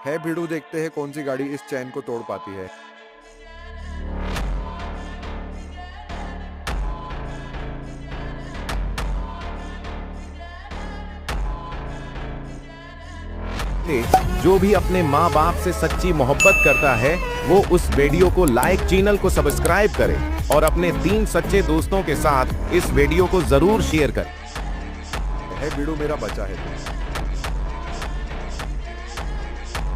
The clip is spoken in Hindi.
है भिड़ू, देखते हैं कौन सी गाड़ी इस चैन को तोड़ पाती है। जो भी अपने माँ बाप से सच्ची मोहब्बत करता है वो उस वीडियो को लाइक, चैनल को सब्सक्राइब करे और अपने 3 सच्चे दोस्तों के साथ इस वीडियो को जरूर शेयर करें। है भिड़ू, मेरा बच्चा है तू।